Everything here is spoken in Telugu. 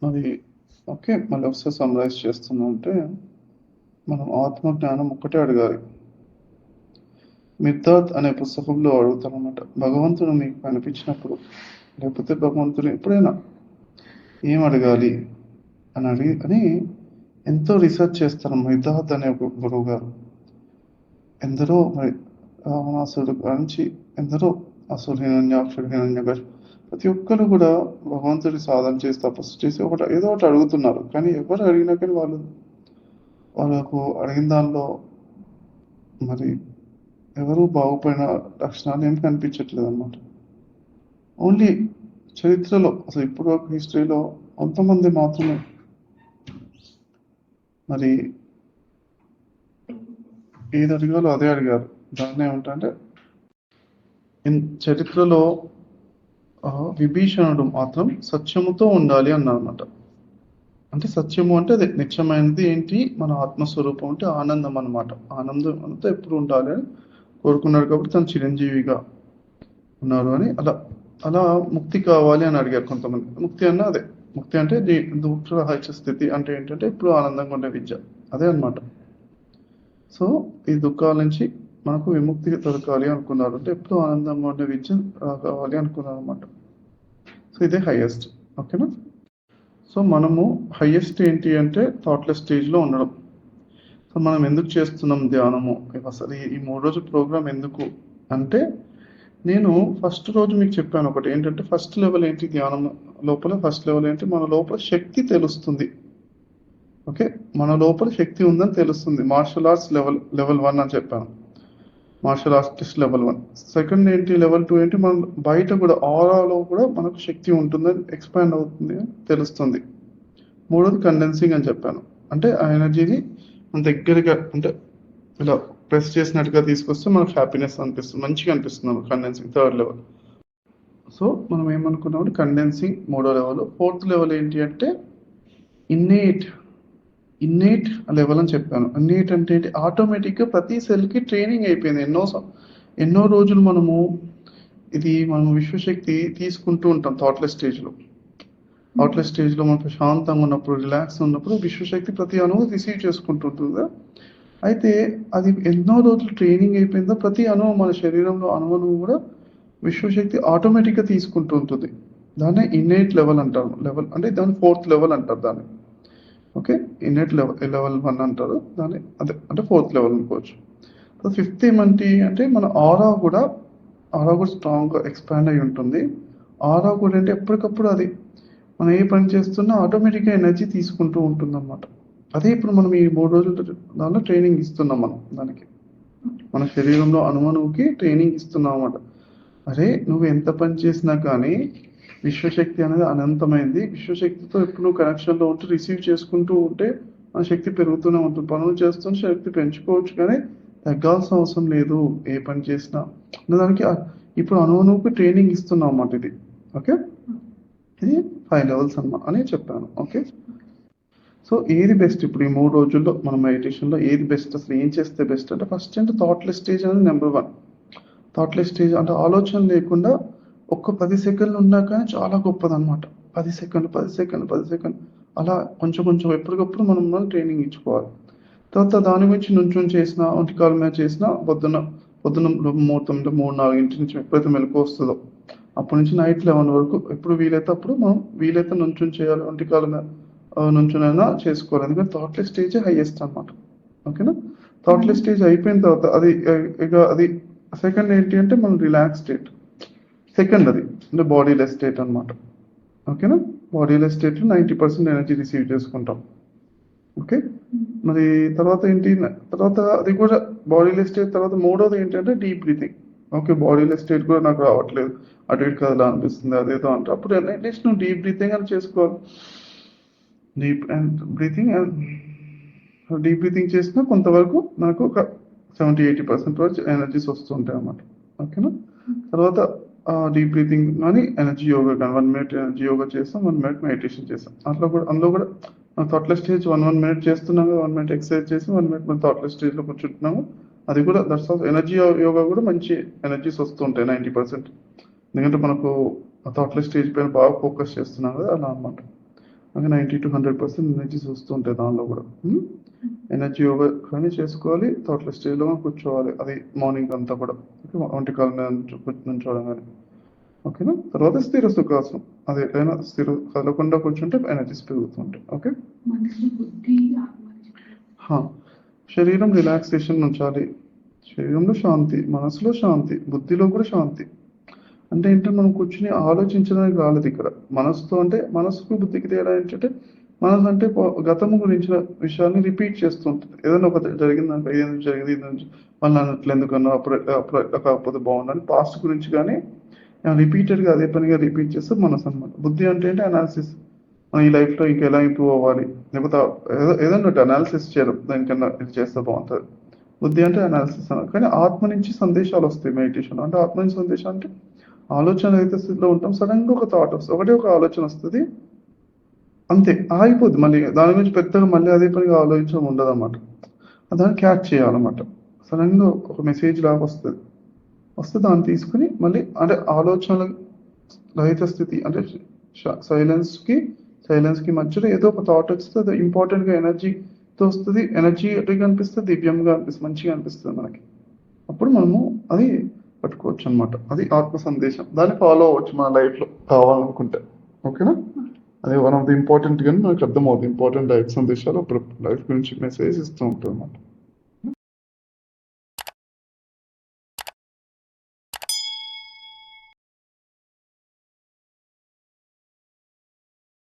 మరి ఓకే. మళ్ళీ ఒకసారి సమ్మరైజ్ చేస్తున్నా అంటే, మనం ఆత్మజ్ఞానం ఒక్కటే అడగాలి. మిర్దాత్ అనే పుస్తకంలో అడుగుతారనమాట. భగవంతుడు మీకు కనిపించినప్పుడు, లేకపోతే భగవంతుడు ఎప్పుడైనా ఏం అడగాలి అని ఎంతో రీసెర్చ్ చేస్తారు మిర్దాత్ అనే ఒక గురువు గారు. ఎందరో మరి రావణాసురుడు కానించి ఎందరో అసురు హిరణ్యాక్షుడు హిరణ్యకశిపుడు ప్రతి ఒక్కరు కూడా భగవంతుడి సాధన చేసి తపస్సు చేసి ఏదో ఒకటి అడుగుతున్నారు. కానీ ఎవరు అడిగినా కానీ వాళ్ళకు అడిగిన దానిలో మరి ఎవరు బాగుపడిన లక్షణాలు ఏం కనిపించట్లేదు అన్నమాట. ఓన్లీ చరిత్రలో అసలు ఇప్పుడు హిస్టరీలో కొంతమంది మాత్రమే మరి ఏది అడిగాలో అదే అడిగారు. దాన్ని ఏమంటే చరిత్రలో విభీషణుడు మాత్రం సత్యముతో ఉండాలి అన్నమాట. అంటే సత్యము అంటే అది నిత్యమైనది ఏంటి, మన ఆత్మస్వరూపం అంటే ఆనందం అన్నమాట. ఆనందం అంతా ఎప్పుడు ఉండాలి అని కోరుకున్నాడు కాబట్టి తను చిరంజీవిగా ఉన్నారు అని అలా ముక్తి కావాలి అని అడిగారు కొంతమంది. ముక్తి అన్న అదే ముక్తి అంటే దుఃఖ స్థితి అంటే ఏంటంటే ఇప్పుడు ఆనందంగా ఉండే విద్య అదే అన్నమాట. సో ఈ దుఃఖాల నుంచి మనకు విముక్తి దొరకాలి అనుకున్నారు, అంటే ఎప్పుడు ఆనందంగా ఉండే విద్య కావాలి అనుకున్నారు అనమాట. సో ఇదే హైయెస్ట్. ఓకేనా? సో మనము హైయెస్ట్ ఏంటి అంటే థాట్లెస్ స్టేజ్లో ఉండడం. సో మనం ఎందుకు చేస్తున్నాం ధ్యానము అసలు ఈ 3 రోజుల ప్రోగ్రామ్ ఎందుకు అంటే, నేను ఫస్ట్ రోజు మీకు చెప్పాను ఒకటి ఏంటంటే, ఫస్ట్ లెవెల్ ఏంటి ధ్యానం లోపల, ఫస్ట్ లెవెల్ ఏంటి మన లోపల శక్తి తెలుస్తుంది. ఓకే, మన లోపల శక్తి ఉందని తెలుస్తుంది. మార్షల్ ఆర్ట్స్ లెవెల్ 1 అని చెప్పాను, మార్షల్ ఆర్టిస్ట్ లెవెల్ 1. సెకండ్ ఏంటి లెవెల్ 2 ఏంటి, మన బయట కూడా ఆరాలో కూడా మనకు శక్తి ఉంటుందని ఎక్స్పాండ్ అవుతుంది అని తెలుస్తుంది. మూడోది కండెన్సింగ్ అని చెప్పాను, అంటే ఆ ఎనర్జీని మన దగ్గరగా అంటే ఇలా ప్రెస్ చేసినట్టుగా తీసుకొస్తే మనకు హ్యాపీనెస్ అనిపిస్తుంది, మంచిగా అనిపిస్తుంది మనకు. Condensing third level. సో మనం ఏమనుకున్నాం, కండెన్సింగ్ మూడో లెవెల్. ఫోర్త్ లెవెల్ ఏంటి అంటే ఇన్నేట్ లెవెల్ అని చెప్పాను. ఇన్నేట్ అంటే ఏంటి, ఆటోమేటిక్గా ప్రతి సెల్కి ట్రైనింగ్ అయిపోయింది. ఎన్నో రోజులు మనం విశ్వశక్తి తీసుకుంటూ ఉంటాం థాట్లెస్ స్టేజ్లో. మనం ప్రశాంతంగా ఉన్నప్పుడు, రిలాక్స్ ఉన్నప్పుడు విశ్వశక్తి ప్రతి అణువు రిసీవ్ చేసుకుంటుంటుందా. అయితే అది ఎన్నో రోజులు ట్రైనింగ్ అయిపోయిందో ప్రతి అణువు మన శరీరంలో అణువు కూడా విశ్వశక్తి ఆటోమేటిక్గా తీసుకుంటూ ఉంటుంది. దాన్నే ఇన్నేట్ లెవెల్ అంటారు. లెవెల్ అంటే దాన్ని ఫోర్త్ లెవెల్ అంటారు దాన్ని. ఓకే, ఇన్నేట్ లెవెల్ 1 అంటారు దాన్ని, అదే అంటే ఫోర్త్ లెవెల్ అనుకోవచ్చు. సో ఫిఫ్త్ ఏమంటి అంటే మన ఆరా కూడా స్ట్రాంగ్గా ఎక్స్పాండ్ అయి ఉంటుంది. ఆరా కూడా అంటే ఎప్పటికప్పుడు అది మనం ఏ పని చేస్తున్నా ఆటోమేటిక్గా ఎనర్జీ తీసుకుంటూ ఉంటుంది అన్నమాట. అదే ఇప్పుడు మనం ఈ 3 రోజుల దానిలో ట్రైనింగ్ ఇస్తున్నాం మనం దానికి, మన శరీరంలో అణువుకి ట్రైనింగ్ ఇస్తున్నాం అన్నమాట. అరే నువ్వు ఎంత పని చేసినా కానీ విశ్వశక్తి అనేది అనంతమైంది. విశ్వశక్తితో ఎప్పుడు కనెక్షన్లో ఉంటూ రిసీవ్ చేసుకుంటూ ఉంటే మన శక్తి పెరుగుతూనే ఉంటుంది. పనులు చేస్తూనే శక్తి పెంచుకోవచ్చు, కానీ తగ్గాల్సిన అవసరం లేదు ఏ పని చేసినా. దానికి ఇప్పుడు అణువుకి ట్రైనింగ్ ఇస్తున్నాం అన్నమాట ఇది. ఓకే, ఇది 5 లెవెల్స్ అని చెప్పాను. ఓకే, సో ఏది బెస్ట్ ఇప్పుడు ఈ 3 రోజుల్లో మన మెడిటేషన్లో ఏది బెస్ట్, అసలు ఏం చేస్తే బెస్ట్ అంటే, ఫస్ట్ అంటే థాట్లెస్ స్టేజ్ అనేది నెంబర్ 1. థాట్లెస్ స్టేజ్ అంటే ఆలోచన లేకుండా ఒక్క 10 సెకండ్లు ఉన్నా కానీ చాలా గొప్పదన్నమాట. 10 సెకండ్ అలా కొంచెం ఎప్పటికప్పుడు మనం ట్రైనింగ్ ఇచ్చుకోవాలి. తర్వాత దాని గురించి నుంచొని చేసిన, ఒంటికాల మీద చేసిన, పొద్దున్న ముహూర్తంలో 3-4 నుంచి ఎప్పుడైతే మెలకు వస్తుందో అప్పటి నుంచి నైట్ 11 వరకు ఎప్పుడు వీలైతే అప్పుడు మనం నుంచొని చేయాలి, ఒంటికాల మీద నుంచొనైనా చేసుకోవాలి. ఎందుకంటే థాట్లెస్ స్టేజ్ హైయెస్ట్ అన్నమాట. ఓకేనా? థాట్లెస్ స్టేజ్ అయిపోయిన తర్వాత అది సెకండ్ ఏంటి అంటే మనం రిలాక్స్ స్టేట్. సెకండ్ అది అంటే బాడీలెస్ స్టేట్ అన్నమాట. ఓకేనా? బాడీలెస్ స్టేట్లో 90% ఎనర్జీ రిసీవ్ చేసుకుంటాం. ఓకే, మరి తర్వాత ఏంటి, తర్వాత అది కూడా బాడీలెస్ స్టేట్ తర్వాత మూడోది ఏంటంటే deep breathing. Okay, bodiless state కూడా నాకు రావట్లేదు, అటు ఇటు కదలా అనిపిస్తుంది అదేదో అంటే అప్పుడు అట్లీస్ట్ నువ్వు డీప్ బ్రీతింగ్ అని చేసుకోవాలి. డీప్ బ్రీతింగ్ చేసినా కొంతవరకు నాకు ఒక 70-80% వరకు ఎనర్జీస్ వస్తుంటాయి అన్నమాట. ఓకేనా? తర్వాత డీప్ బ్రీతింగ్ కానీ ఎనర్జీ యోగా కానీ 1 minute ఎనర్జీ యోగా చేస్తాం, 1 minute మెడిటేషన్ చేస్తాం. అందులో కూడా థాట్లెస్ స్టేజ్ 1 minute చేస్తున్నాము, 1 minute ఎక్సర్సైజ్ చేసి 1 minute మనం థాట్లెస్ స్టేజ్లో కూర్చుంటున్నాము. అది కూడా దట్స్ ఆఫ్ ఎనర్జీ యోగా కూడా మంచి ఎనర్జీస్ వస్తుంటాయి 90%. ఎందుకంటే మనకు థాట్లెస్ స్టేజ్ పైన బాగా ఫోకస్ చేస్తున్నాం కదా, అలా అన్నమాట. అలాగే 90-100% ఎనర్జీస్ వస్తుంటాయి దానిలో కూడా. ఎనర్జీ యోగా కానీ చేసుకోవాలి, థాట్లెస్ స్టేజ్లో కూర్చోవాలి, అది మార్నింగ్ అంతా కూడా. ఓకే, ఒంటి కాలు మీద నుంచోవడం కానీ. ఓకేనా. తర్వాత స్థిర సుఖాసనం, అది ఎట్లయినా స్థిర కదలకుండా కూర్చుంటే ఎనర్జీస్ పెరుగుతుంటాయి. ఓకే. శరీరం రిలాక్సేషన్ ఉంచాలి, శరీరంలో శాంతి, మనసులో శాంతి, బుద్ధిలో కూడా శాంతి. అంటే ఏంటంటే మనం కూర్చుని ఆలోచించడానికి రాలేదు ఇక్కడ. మనసుతో అంటే మనసుకు బుద్ధికి తేడా ఏంటంటే, మనసు అంటే గతము గురించిన విషయాన్ని రిపీట్ చేస్తుంటుంది. ఏదైనా ఒక జరిగిందంటే ఏదైనా జరిగింది ఇది మళ్ళీ అన్నట్లు ఎందుకన్నా అప్పుడు అప్పుడు ఎట్లా కాకపోతే బాగుందని పాస్ట్ గురించి కానీ రిపీటెడ్గా అదే పనిగా రిపీట్ చేస్తే మనసు అనమాట. బుద్ధి అంటే ఏంటి అనాలిసిస్, మన ఈ లైఫ్లో ఇంకా ఎలా ఇంప్రూవ్ అవ్వాలి, లేకపోతే ఏదైనా అనాలిసిస్ చేయడం, దానికన్నా ఇది చేస్తే బాగుంటుంది. బుద్ధి అంటే అనాలిసిస్ అన్నమాట. కానీ ఆత్మ నుంచి సందేశాలు వస్తాయి మెడిటేషన్ అంటే. ఆత్మ నుంచి సందేశం అంటే ఆలోచన రహిత స్థితిలో ఉంటాం, సడన్గా ఒక థాట్ వస్తుంది, ఒకటే ఒక ఆలోచన వస్తుంది, అంతే ఆగిపోద్ది. మళ్ళీ దాని గురించి పెద్దగా మళ్ళీ అదే పనిగా ఆలోచించడం ఉండదు అన్నమాట. దాన్ని క్యాచ్ చేయాలన్నమాట. సడన్గా ఒక మెసేజ్ లాగా వస్తే దాన్ని తీసుకుని మళ్ళీ అంటే ఆలోచనల రహిత స్థితి అంటే సైలెన్స్కి మధ్యలో ఏదో ఒక థాట్ వస్తే అది ఇంపార్టెంట్గా ఎనర్జీతో వస్తుంది, ఎనర్జీగా అనిపిస్తుంది, దివ్యంగా అనిపిస్తుంది, మంచిగా అనిపిస్తుంది మనకి. అప్పుడు మనము అది పట్టుకోవచ్చు అనమాట. అది ఆత్మ సందేశం, దాన్ని ఫాలో అవ్వచ్చు మన లైఫ్లో కావాలనుకుంటే. ఓకేనా. అది వన్ ఆఫ్ ది ఇంపార్టెంట్ కానీ మనకు అర్థమవుతుంది. ఇంపార్టెంట్ లైఫ్ సందేశాలు అప్పుడు లైఫ్ గురించి మెసేజ్ ఇస్తూ ఉంటుంది అన్నమాట.